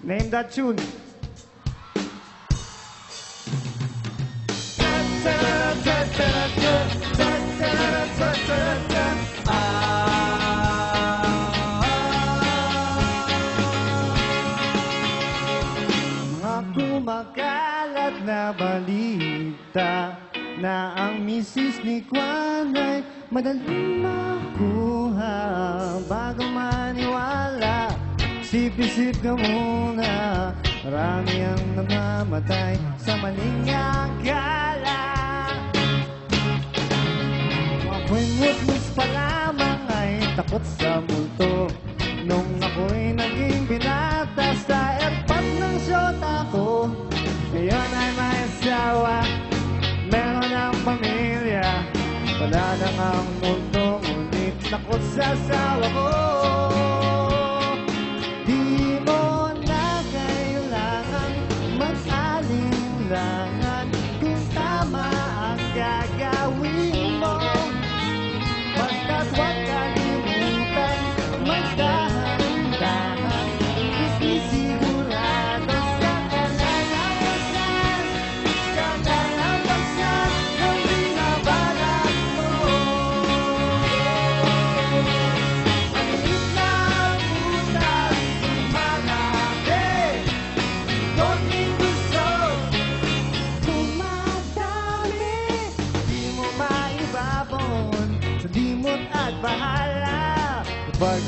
Name that tune. Mga kumakalat na balita na ang misis ni Kwan ay madaling makuha. Bago maniwala, sip-isip ka muna. Marami ang namamatay sa maling akala. Mga kwimot-mus pa lamang ay takot sa multo. Nung ako'y naging binata sa airpot ng syota ko, ngayon ay may asawa, meron ang pamilya. Wala nang ang multo, ngunit takot sa asawa ko. Di mo na kailangan mag-alinlangan kung tama ang gagawin mo. Basta't huwag kalimutan, magdahan-dahan, hindi sigurado sa kalalabasan. Kalalabasan ng binabalak mo. Maliit na butas, malaki, konting gusto, tumatami. Di mo maibabon sa limot at bahala kapag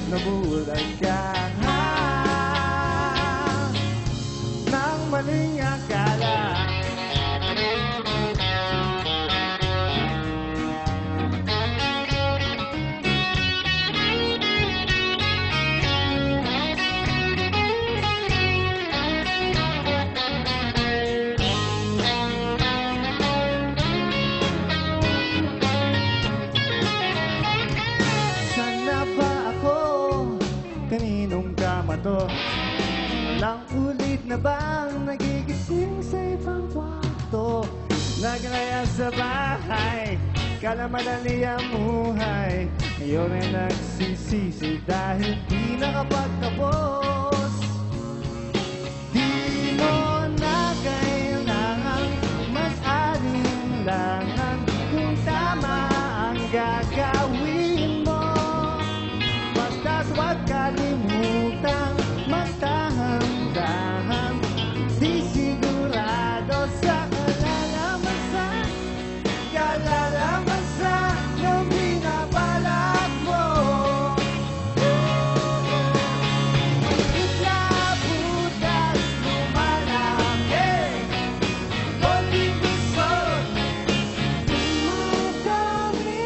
nabulag ka ng maling akala. Sana ba ako kaninong kama to? Walang ulit na bang nagigising sa ibang kwarto? Nagraya sa bahay, kala madali ang buhay. Ngayon ay nagsisisi dahil di nakapagtapos. Di mo na kailangan mas alinlangan kung tama ang gagawin mo. Basta't huwag kalimutang magdahan-dahan, di sigurado sa kalalabasan. Kalalabasan ng binabalak mo. Maliit na butas, lumalaki, konting gusto, tumatami.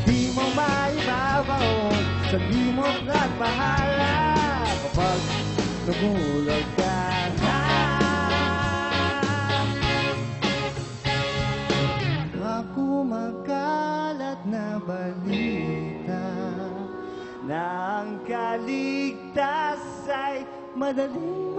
Di mo maibabaon sa limot at bahala kapag nabulag ka na. Ako magkalat na balita na ang kaligtas ay madaling